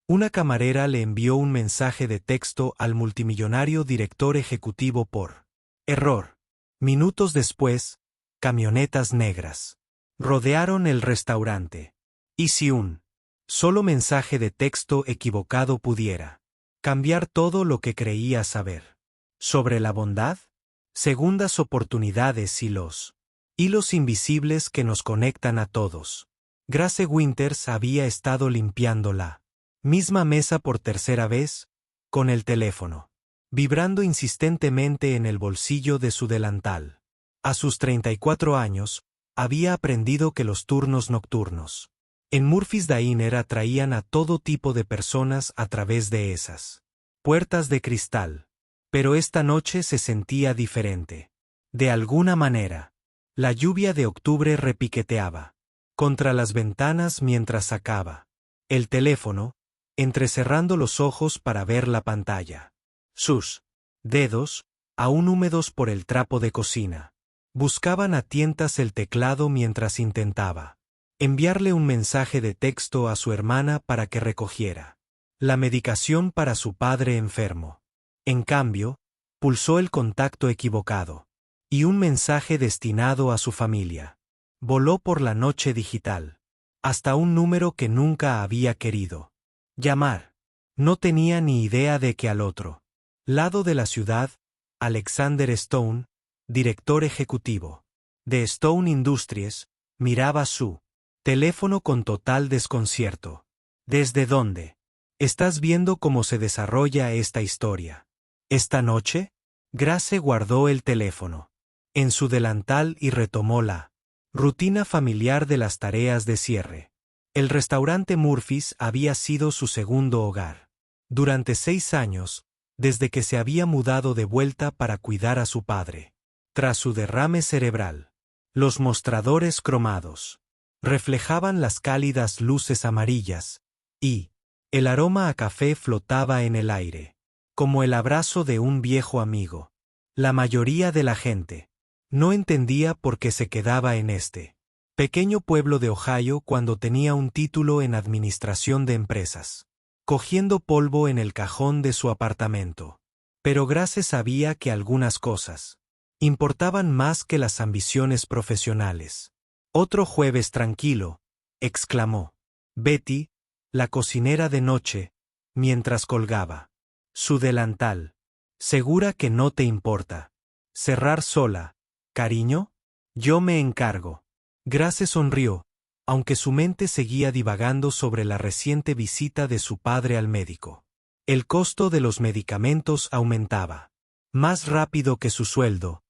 Una camarera le envió un mensaje de texto al multimillonario director ejecutivo por error. Minutos después, camionetas negras rodearon el restaurante. ¿Y si un solo mensaje de texto equivocado pudiera cambiar todo lo que creía saber sobre la bondad? Segundas oportunidades y los hilos invisibles que nos conectan a todos. Grace Winters había estado limpiando la misma mesa por tercera vez, con el teléfono vibrando insistentemente en el bolsillo de su delantal. A sus 34 años, había aprendido que los turnos nocturnos en Murphy's Diner atraían a todo tipo de personas a través de esas puertas de cristal. Pero esta noche se sentía diferente. De alguna manera, la lluvia de octubre repiqueteaba contra las ventanas mientras sacaba el teléfono, entrecerrando los ojos para ver la pantalla. Sus dedos, aún húmedos por el trapo de cocina, buscaban a tientas el teclado mientras intentaba enviarle un mensaje de texto a su hermana para que recogiera la medicación para su padre enfermo. En cambio, pulsó el contacto equivocado, y un mensaje destinado a su familia voló por la noche digital, hasta un número que nunca había querido llamar. No tenía ni idea de que al otro lado de la ciudad, Alexander Stone, director ejecutivo de Stone Industries, miraba su teléfono con total desconcierto. ¿Desde dónde? ¿Estás viendo cómo se desarrolla esta historia? ¿Esta noche? Grace guardó el teléfono en su delantal y retomó la rutina familiar de las tareas de cierre. El restaurante Murphy's había sido su segundo hogar. Durante 6 años, desde que se había mudado de vuelta para cuidar a su padre. Tras su derrame cerebral, los mostradores cromados reflejaban las cálidas luces amarillas, y el aroma a café flotaba en el aire, como el abrazo de un viejo amigo. La mayoría de la gente no entendía por qué se quedaba en este pequeño pueblo de Ohio cuando tenía un título en administración de empresas, cogiendo polvo en el cajón de su apartamento. Pero Grace sabía que algunas cosas importaban más que las ambiciones profesionales. «Otro jueves tranquilo», exclamó Betty, la cocinera de noche, mientras colgaba su delantal. «¿Segura que no te importa cerrar sola, cariño? Yo me encargo». Grace sonrió, aunque su mente seguía divagando sobre la reciente visita de su padre al médico. El costo de los medicamentos aumentaba más rápido que su sueldo,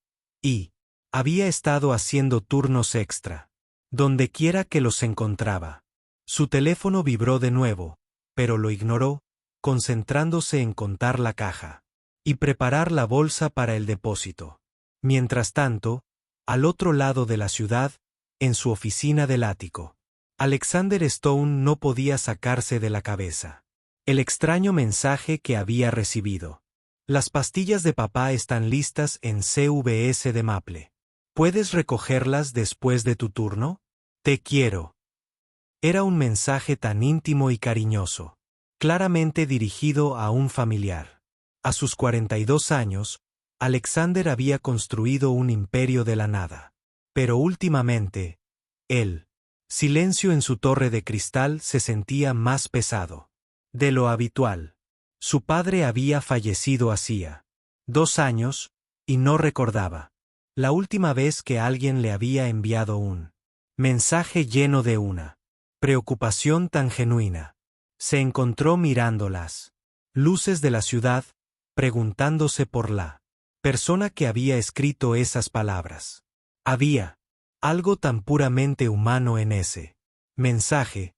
y había estado haciendo turnos extra, donde quiera que los encontraba. Su teléfono vibró de nuevo, pero lo ignoró, concentrándose en contar la caja y preparar la bolsa para el depósito. Mientras tanto, al otro lado de la ciudad, en su oficina del ático, Alexander Stone no podía sacarse de la cabeza el extraño mensaje que había recibido. «Las pastillas de papá están listas en CVS de Maple. ¿Puedes recogerlas después de tu turno? Te quiero». Era un mensaje tan íntimo y cariñoso, claramente dirigido a un familiar. A sus 42 años, Alexander había construido un imperio de la nada. Pero últimamente, el silencio en su torre de cristal se sentía más pesado de lo habitual. Su padre había fallecido hacía 2 años, y no recordaba la última vez que alguien le había enviado un mensaje lleno de una preocupación tan genuina. Se encontró mirando las luces de la ciudad, preguntándose por la persona que había escrito esas palabras. Había algo tan puramente humano en ese mensaje,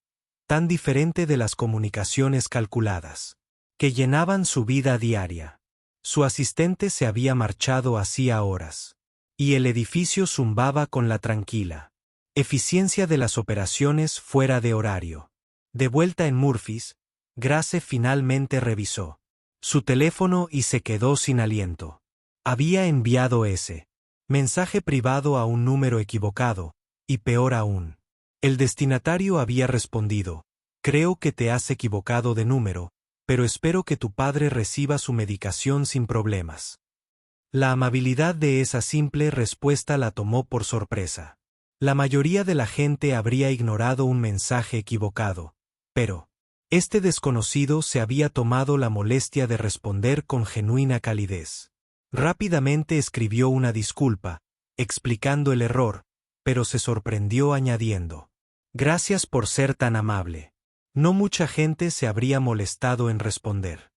tan diferente de las comunicaciones calculadas que llenaban su vida diaria. Su asistente se había marchado hacía horas, y el edificio zumbaba con la tranquila eficiencia de las operaciones fuera de horario. De vuelta en Murphy's, Grace finalmente revisó su teléfono y se quedó sin aliento. Había enviado ese mensaje privado a un número equivocado, y peor aún, el destinatario había respondido Creo que te has equivocado de número, pero espero que tu padre reciba su medicación sin problemas. La amabilidad de esa simple respuesta la tomó por sorpresa. La mayoría de la gente habría ignorado un mensaje equivocado, pero este desconocido se había tomado la molestia de responder con genuina calidez. Rápidamente escribió una disculpa, explicando el error, pero se sorprendió añadiendo: «Gracias por ser tan amable». No mucha gente se habría molestado en responder.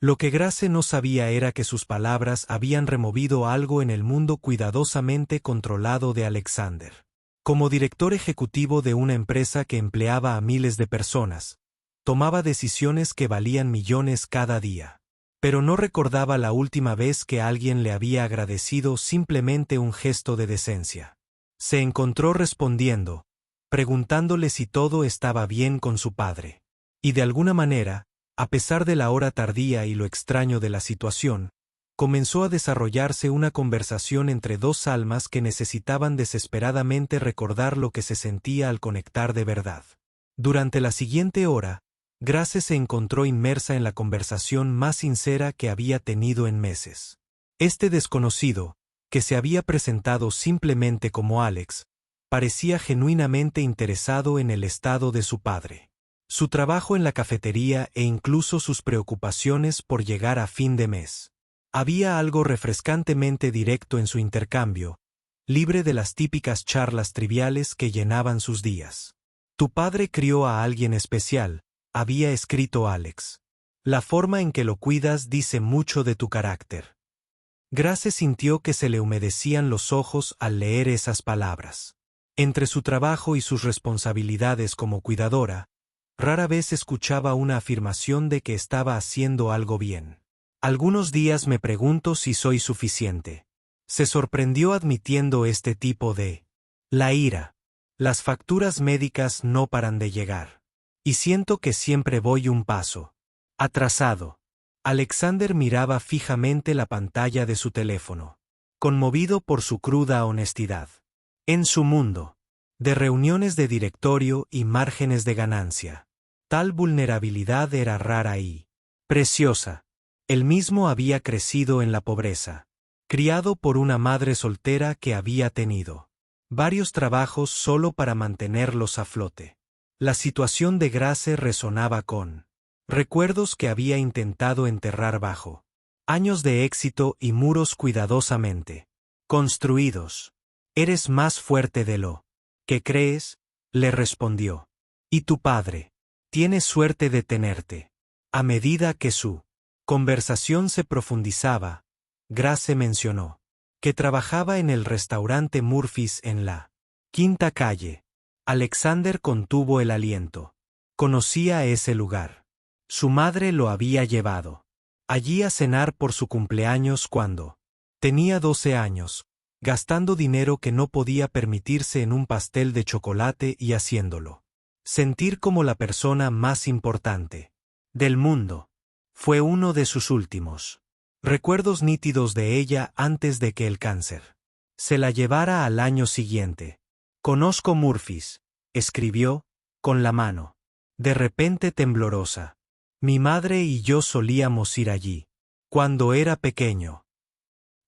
Lo que Grace no sabía era que sus palabras habían removido algo en el mundo cuidadosamente controlado de Alexander. Como director ejecutivo de una empresa que empleaba a miles de personas, tomaba decisiones que valían millones cada día. Pero no recordaba la última vez que alguien le había agradecido simplemente un gesto de decencia. Se encontró respondiendo, preguntándole si todo estaba bien con su padre. Y de alguna manera, a pesar de la hora tardía y lo extraño de la situación, comenzó a desarrollarse una conversación entre dos almas que necesitaban desesperadamente recordar lo que se sentía al conectar de verdad. Durante la siguiente hora, Grace se encontró inmersa en la conversación más sincera que había tenido en meses. Este desconocido, que se había presentado simplemente como Alex, parecía genuinamente interesado en el estado de su padre, su trabajo en la cafetería e incluso sus preocupaciones por llegar a fin de mes. Había algo refrescantemente directo en su intercambio, libre de las típicas charlas triviales que llenaban sus días. «Tu padre crió a alguien especial», había escrito Alex. «La forma en que lo cuidas dice mucho de tu carácter». Grace sintió que se le humedecían los ojos al leer esas palabras. Entre su trabajo y sus responsabilidades como cuidadora, rara vez escuchaba una afirmación de que estaba haciendo algo bien. «Algunos días me pregunto si soy suficiente». Se sorprendió admitiendo este tipo de la ira. «Las facturas médicas no paran de llegar. Y siento que siempre voy un paso atrasado». Alexander miraba fijamente la pantalla de su teléfono, conmovido por su cruda honestidad. En su mundo de reuniones de directorio y márgenes de ganancia, tal vulnerabilidad era rara y preciosa. Él mismo había crecido en la pobreza, criado por una madre soltera que había tenido varios trabajos solo para mantenerlos a flote. La situación de Grace resonaba con recuerdos que había intentado enterrar bajo años de éxito y muros cuidadosamente construidos. «Eres más fuerte de lo que crees», le respondió. «Y tu padre tiene suerte de tenerte». A medida que su conversación se profundizaba, Grace mencionó que trabajaba en el restaurante Murphy's en la Quinta Calle. Alexander contuvo el aliento. Conocía ese lugar. Su madre lo había llevado allí a cenar por su cumpleaños cuando tenía 12 años, gastando dinero que no podía permitirse en un pastel de chocolate y haciéndolo sentir como la persona más importante del mundo. Fue uno de sus últimos recuerdos nítidos de ella antes de que el cáncer se la llevara al año siguiente. «Conozco Murphy's», escribió, con la mano de repente temblorosa. «Mi madre y yo solíamos ir allí cuando era pequeño».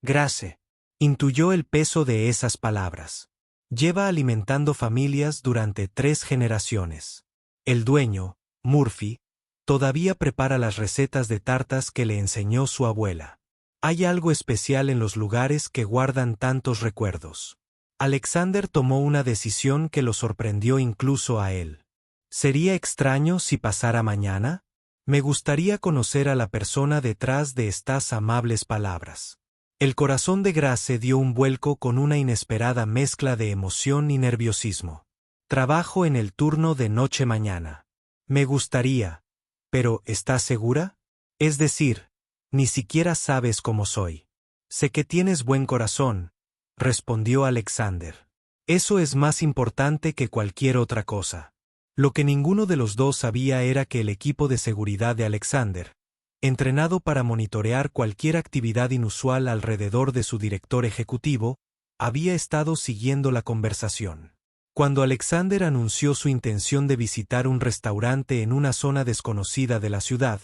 Grace intuyó el peso de esas palabras. Lleva alimentando familias durante 3 generaciones. El dueño, Murphy, todavía prepara las recetas de tartas que le enseñó su abuela. Hay algo especial en los lugares que guardan tantos recuerdos. Alexander tomó una decisión que lo sorprendió incluso a él. «¿Sería extraño si pasara mañana? Me gustaría conocer a la persona detrás de estas amables palabras». El corazón de Grace dio un vuelco con una inesperada mezcla de emoción y nerviosismo. «Trabajo en el turno de noche-mañana. Me gustaría. Pero, ¿estás segura? Es decir, ni siquiera sabes cómo soy». «Sé que tienes buen corazón», respondió Alexander. «Eso es más importante que cualquier otra cosa». Lo que ninguno de los dos sabía era que el equipo de seguridad de Alexander, entrenado para monitorear cualquier actividad inusual alrededor de su director ejecutivo, había estado siguiendo la conversación. Cuando Alexander anunció su intención de visitar un restaurante en una zona desconocida de la ciudad,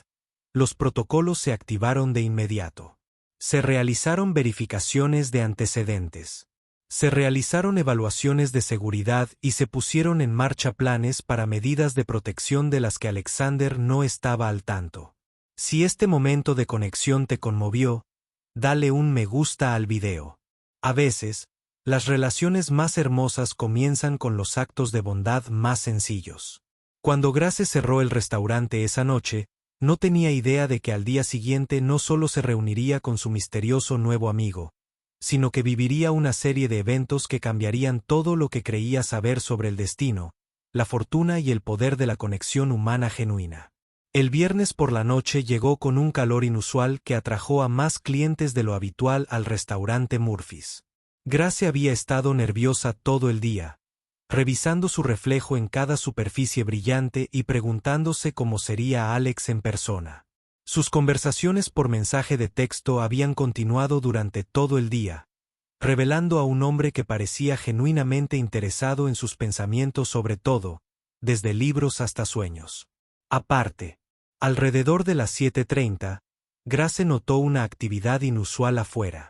los protocolos se activaron de inmediato. Se realizaron verificaciones de antecedentes. Se realizaron evaluaciones de seguridad y se pusieron en marcha planes para medidas de protección de las que Alexander no estaba al tanto. Si este momento de conexión te conmovió, dale un me gusta al video. A veces, las relaciones más hermosas comienzan con los actos de bondad más sencillos. Cuando Grace cerró el restaurante esa noche, no tenía idea de que al día siguiente no solo se reuniría con su misterioso nuevo amigo, sino que viviría una serie de eventos que cambiarían todo lo que creía saber sobre el destino, la fortuna y el poder de la conexión humana genuina. El viernes por la noche llegó con un calor inusual que atrajo a más clientes de lo habitual al restaurante Murphy's. Grace había estado nerviosa todo el día, revisando su reflejo en cada superficie brillante y preguntándose cómo sería Alex en persona. Sus conversaciones por mensaje de texto habían continuado durante todo el día, revelando a un hombre que parecía genuinamente interesado en sus pensamientos sobre todo, desde libros hasta sueños. Aparte, alrededor de las 7:30, Grace notó una actividad inusual afuera.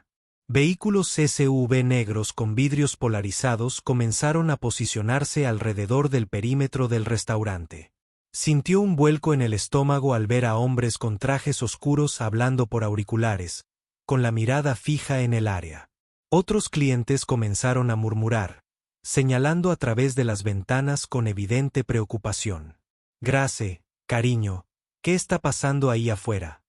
Vehículos SUV negros con vidrios polarizados comenzaron a posicionarse alrededor del perímetro del restaurante. Sintió un vuelco en el estómago al ver a hombres con trajes oscuros hablando por auriculares, con la mirada fija en el área. Otros clientes comenzaron a murmurar, señalando a través de las ventanas con evidente preocupación. Grace, cariño, ¿qué está pasando ahí afuera?,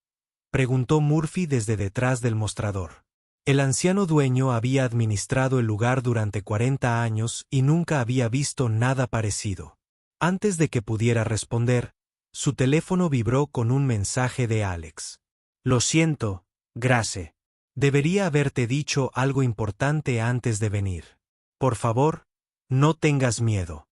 preguntó Murphy desde detrás del mostrador. El anciano dueño había administrado el lugar durante 40 años y nunca había visto nada parecido. Antes de que pudiera responder, su teléfono vibró con un mensaje de Alex. Lo siento, Grace. Debería haberte dicho algo importante antes de venir. Por favor, no tengas miedo.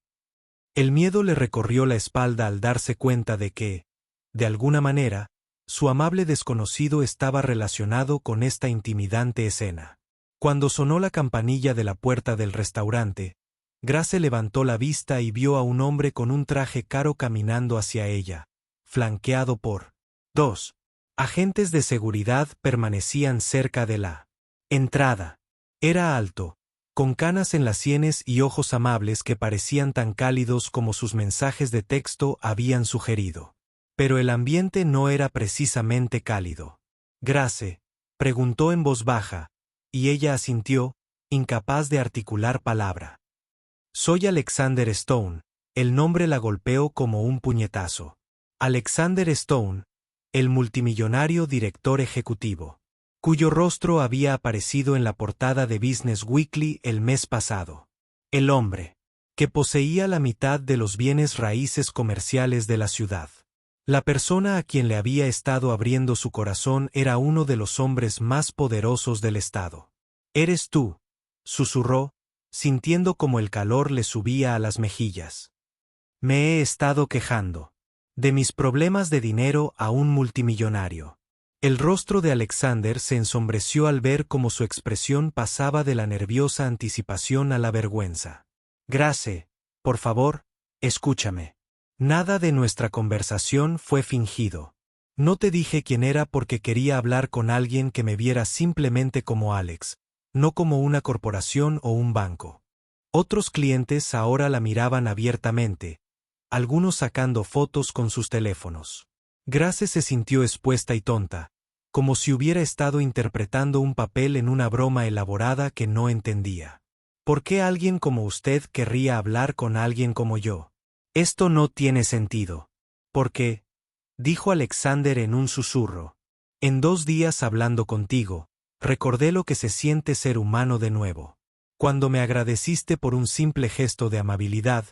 El miedo le recorrió la espalda al darse cuenta de que, de alguna manera, su amable desconocido estaba relacionado con esta intimidante escena. Cuando sonó la campanilla de la puerta del restaurante, Grace levantó la vista y vio a un hombre con un traje caro caminando hacia ella, flanqueado por 2 agentes de seguridad. Permanecían cerca de la entrada. Era alto, con canas en las sienes y ojos amables que parecían tan cálidos como sus mensajes de texto habían sugerido. Pero el ambiente no era precisamente cálido. Grace preguntó en voz baja, y ella asintió, incapaz de articular palabra. Soy Alexander Stone. El nombre la golpeó como un puñetazo. Alexander Stone, el multimillonario director ejecutivo, cuyo rostro había aparecido en la portada de Business Weekly el mes pasado. El hombre que poseía la mitad de los bienes raíces comerciales de la ciudad. La persona a quien le había estado abriendo su corazón era uno de los hombres más poderosos del estado. «Eres tú», susurró, sintiendo como el calor le subía a las mejillas. «Me he estado quejando de mis problemas de dinero a un multimillonario». El rostro de Alexander se ensombreció al ver cómo su expresión pasaba de la nerviosa anticipación a la vergüenza. «Grace, por favor, escúchame. Nada de nuestra conversación fue fingido. No te dije quién era porque quería hablar con alguien que me viera simplemente como Alex, no como una corporación o un banco». Otros clientes ahora la miraban abiertamente, algunos sacando fotos con sus teléfonos. Grace se sintió expuesta y tonta, como si hubiera estado interpretando un papel en una broma elaborada que no entendía. ¿Por qué alguien como usted querría hablar con alguien como yo? Esto no tiene sentido. ¿Por qué?, dijo Alexander en un susurro. En 2 días hablando contigo, recordé lo que se siente ser humano de nuevo. Cuando me agradeciste por un simple gesto de amabilidad,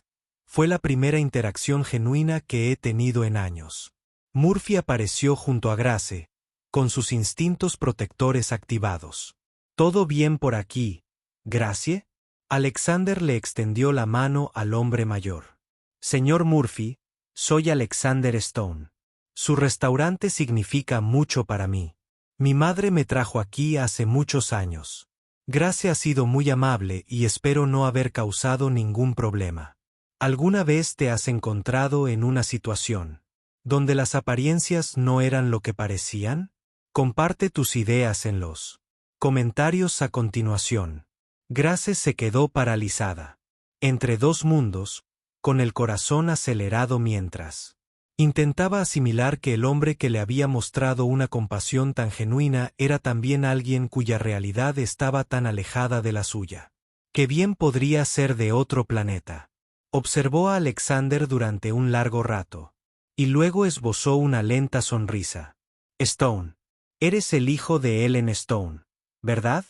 fue la primera interacción genuina que he tenido en años. Murphy apareció junto a Grace, con sus instintos protectores activados. ¿Todo bien por aquí, Gracie? Alexander le extendió la mano al hombre mayor. Señor Murphy, soy Alexander Stone. Su restaurante significa mucho para mí. Mi madre me trajo aquí hace muchos años. Grace ha sido muy amable y espero no haber causado ningún problema. ¿Alguna vez te has encontrado en una situación donde las apariencias no eran lo que parecían? Comparte tus ideas en los comentarios a continuación. Grace se quedó paralizada, entre dos mundos, con el corazón acelerado mientras intentaba asimilar que el hombre que le había mostrado una compasión tan genuina era también alguien cuya realidad estaba tan alejada de la suya. Que bien podría ser de otro planeta. Observó a Alexander durante un largo rato, y luego esbozó una lenta sonrisa. Stone. Eres el hijo de Ellen Stone, ¿verdad?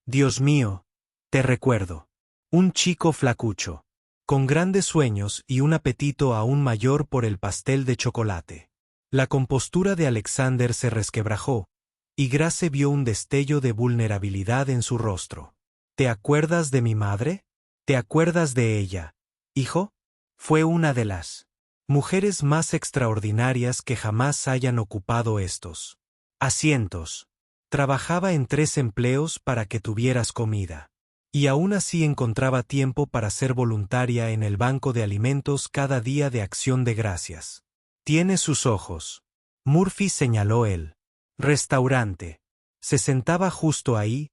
Dios mío, te recuerdo. Un chico flacucho, con grandes sueños y un apetito aún mayor por el pastel de chocolate. La compostura de Alexander se resquebrajó, y Grace vio un destello de vulnerabilidad en su rostro. ¿Te acuerdas de mi madre? ¿Te acuerdas de ella, hijo? Fue una de las mujeres más extraordinarias que jamás hayan ocupado estos asientos. Trabajaba en 3 empleos para que tuvieras comida. Y aún así encontraba tiempo para ser voluntaria en el banco de alimentos cada día de Acción de Gracias. Tiene sus ojos. Murphy señaló el restaurante. Se sentaba justo ahí,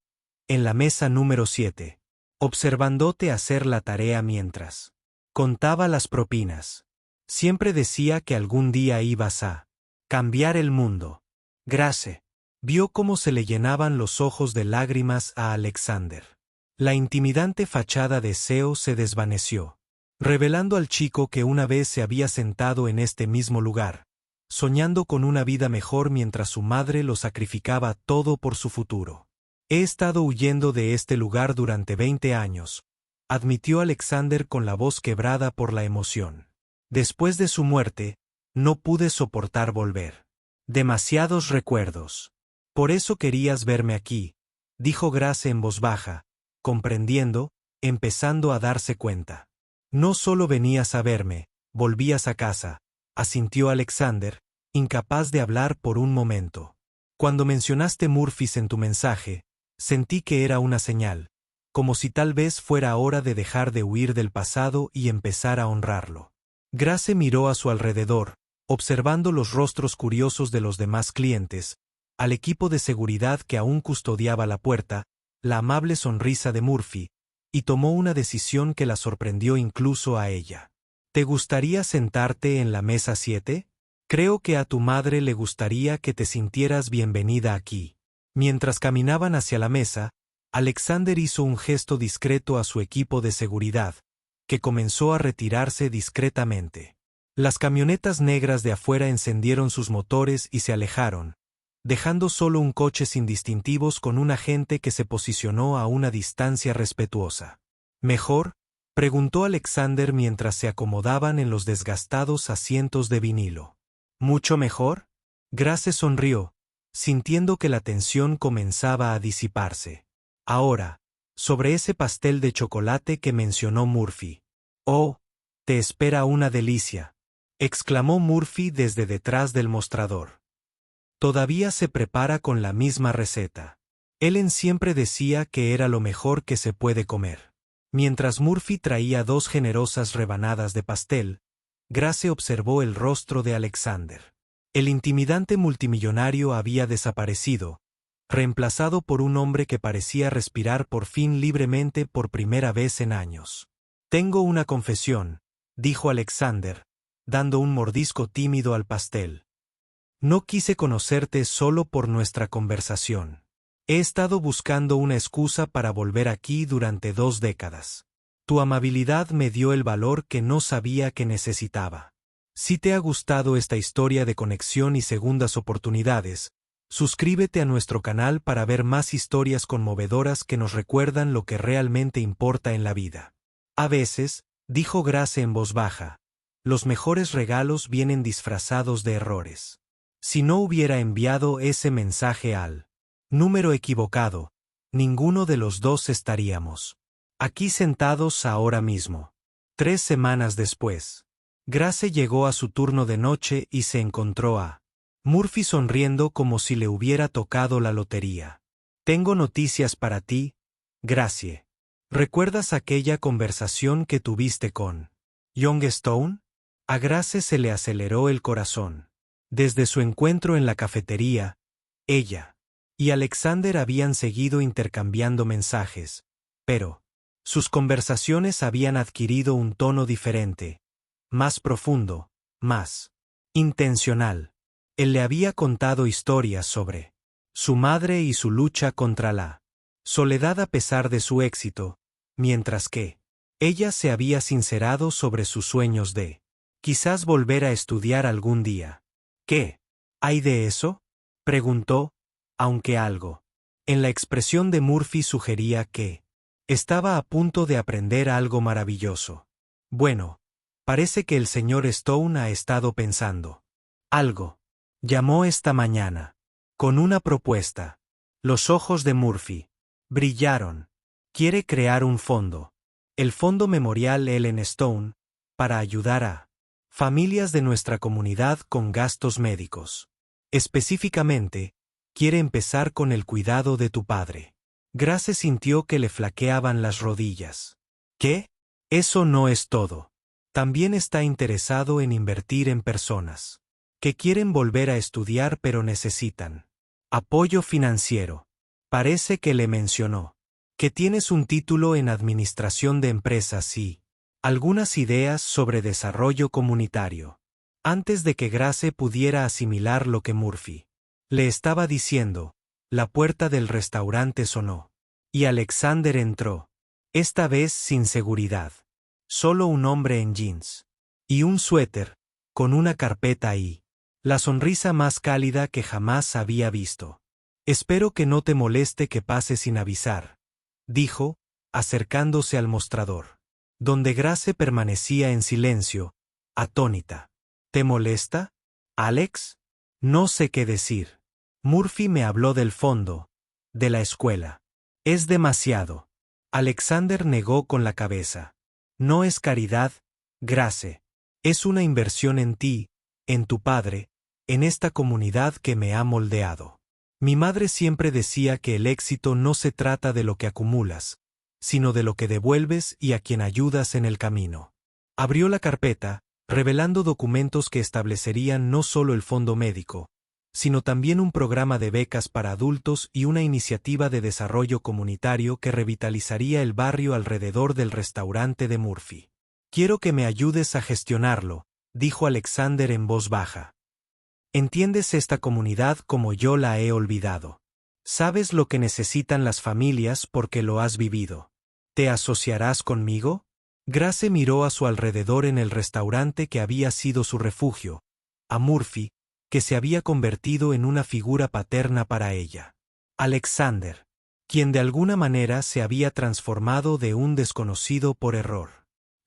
en la mesa número 7, observándote hacer la tarea mientras contaba las propinas. Siempre decía que algún día ibas a cambiar el mundo. Grace vio cómo se le llenaban los ojos de lágrimas a Alexander. La intimidante fachada de SEO se desvaneció, revelando al chico que una vez se había sentado en este mismo lugar, soñando con una vida mejor mientras su madre lo sacrificaba todo por su futuro. He estado huyendo de este lugar durante 20 años, admitió Alexander con la voz quebrada por la emoción. Después de su muerte, no pude soportar volver. Demasiados recuerdos. Por eso querías verme aquí, dijo Grace en voz baja, comprendiendo, empezando a darse cuenta. No solo venías a verme, volvías a casa, asintió Alexander, incapaz de hablar por un momento. Cuando mencionaste Murphys en tu mensaje, sentí que era una señal, como si tal vez fuera hora de dejar de huir del pasado y empezar a honrarlo. Grace miró a su alrededor, observando los rostros curiosos de los demás clientes, al equipo de seguridad que aún custodiaba la puerta, la amable sonrisa de Murphy, y tomó una decisión que la sorprendió incluso a ella. ¿Te gustaría sentarte en la mesa 7? Creo que a tu madre le gustaría que te sintieras bienvenida aquí. Mientras caminaban hacia la mesa, Alexander hizo un gesto discreto a su equipo de seguridad, que comenzó a retirarse discretamente. Las camionetas negras de afuera encendieron sus motores y se alejaron, dejando solo un coche sin distintivos con un agente que se posicionó a una distancia respetuosa. ¿Mejor?, preguntó Alexander mientras se acomodaban en los desgastados asientos de vinilo. ¿Mucho mejor? Grace sonrió, sintiendo que la tensión comenzaba a disiparse. Ahora, sobre ese pastel de chocolate que mencionó Murphy. «Oh, te espera una delicia», exclamó Murphy desde detrás del mostrador. Todavía se prepara con la misma receta. Ellen siempre decía que era lo mejor que se puede comer. Mientras Murphy traía 2 generosas rebanadas de pastel, Grace observó el rostro de Alexander. El intimidante multimillonario había desaparecido, reemplazado por un hombre que parecía respirar por fin libremente por primera vez en años. «Tengo una confesión», dijo Alexander, dando un mordisco tímido al pastel. «No quise conocerte solo por nuestra conversación. He estado buscando una excusa para volver aquí durante 2 décadas. Tu amabilidad me dio el valor que no sabía que necesitaba. Si te ha gustado esta historia de conexión y segundas oportunidades, suscríbete a nuestro canal para ver más historias conmovedoras que nos recuerdan lo que realmente importa en la vida. A veces», dijo Grace en voz baja, «los mejores regalos vienen disfrazados de errores. Si no hubiera enviado ese mensaje al número equivocado, ninguno de los dos estaríamos aquí sentados ahora mismo». 3 semanas después, Grace llegó a su turno de noche y se encontró a Murphy sonriendo como si le hubiera tocado la lotería. «Tengo noticias para ti, Gracie. ¿Recuerdas aquella conversación que tuviste con Young Stone? A Grace se le aceleró el corazón. Desde su encuentro en la cafetería, ella y Alexander habían seguido intercambiando mensajes, pero sus conversaciones habían adquirido un tono diferente, más profundo, más intencional. Él le había contado historias sobre su madre y su lucha contra la soledad a pesar de su éxito, mientras que ella se había sincerado sobre sus sueños de quizás volver a estudiar algún día. ¿Qué hay de eso?, preguntó, aunque algo en la expresión de Murphy sugería que estaba a punto de aprender algo maravilloso. Bueno, parece que el señor Stone ha estado pensando algo. Llamó esta mañana con una propuesta. Los ojos de Murphy brillaron. Quiere crear un fondo, el Fondo Memorial Ellen Stone, para ayudar a familias de nuestra comunidad con gastos médicos. Específicamente, quiere empezar con el cuidado de tu padre. Grace sintió que le flaqueaban las rodillas. ¿Qué? Eso no es todo. También está interesado en invertir en personas que quieren volver a estudiar pero necesitan apoyo financiero. Parece que le mencionó que tienes un título en Administración de Empresas y algunas ideas sobre desarrollo comunitario. Antes de que Grace pudiera asimilar lo que Murphy le estaba diciendo, la puerta del restaurante sonó, y Alexander entró, esta vez sin seguridad. Solo un hombre en jeans y un suéter, con una carpeta y la sonrisa más cálida que jamás había visto. Espero que no te moleste que pase sin avisar, dijo, acercándose al mostrador, donde Grace permanecía en silencio, atónita. ¿Te molesta, Alex? No sé qué decir. Murphy me habló del fondo, de la escuela. Es demasiado. Alexander negó con la cabeza. No es caridad, Grace. Es una inversión en ti, en tu padre, en esta comunidad que me ha moldeado. Mi madre siempre decía que el éxito no se trata de lo que acumulas, sino de lo que devuelves y a quien ayudas en el camino. Abrió la carpeta, revelando documentos que establecerían no solo el fondo médico, sino también un programa de becas para adultos y una iniciativa de desarrollo comunitario que revitalizaría el barrio alrededor del restaurante de Murphy. Quiero que me ayudes a gestionarlo, dijo Alexander en voz baja. Entiendes esta comunidad como yo la he olvidado. Sabes lo que necesitan las familias porque lo has vivido. ¿Te asociarás conmigo? Grace miró a su alrededor en el restaurante que había sido su refugio, a Murphy, que se había convertido en una figura paterna para ella. Alexander, quien de alguna manera se había transformado de un desconocido por error,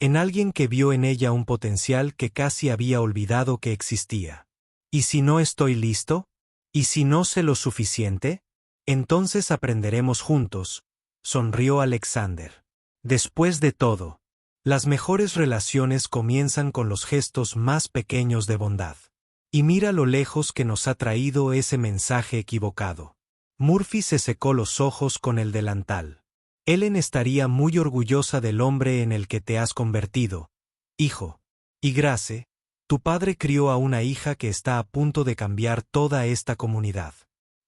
en alguien que vio en ella un potencial que casi había olvidado que existía. ¿Y si no estoy listo? ¿Y si no sé lo suficiente? Entonces aprenderemos juntos, sonrió Alexander. Después de todo, las mejores relaciones comienzan con los gestos más pequeños de bondad. Y mira lo lejos que nos ha traído ese mensaje equivocado. Murphy se secó los ojos con el delantal. Ellen estaría muy orgullosa del hombre en el que te has convertido, hijo. Y Grace, tu padre crió a una hija que está a punto de cambiar toda esta comunidad.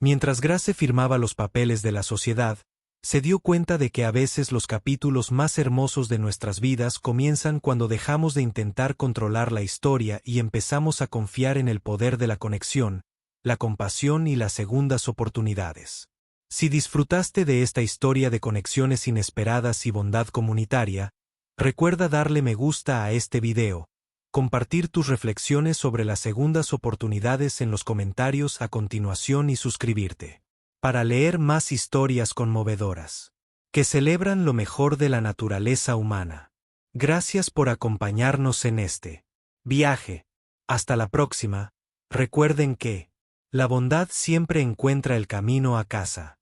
Mientras Grace firmaba los papeles de la sociedad, se dio cuenta de que a veces los capítulos más hermosos de nuestras vidas comienzan cuando dejamos de intentar controlar la historia y empezamos a confiar en el poder de la conexión, la compasión y las segundas oportunidades. Si disfrutaste de esta historia de conexiones inesperadas y bondad comunitaria, recuerda darle me gusta a este video, compartir tus reflexiones sobre las segundas oportunidades en los comentarios a continuación y suscribirte para leer más historias conmovedoras que celebran lo mejor de la naturaleza humana. Gracias por acompañarnos en este viaje. Hasta la próxima. Recuerden que la bondad siempre encuentra el camino a casa.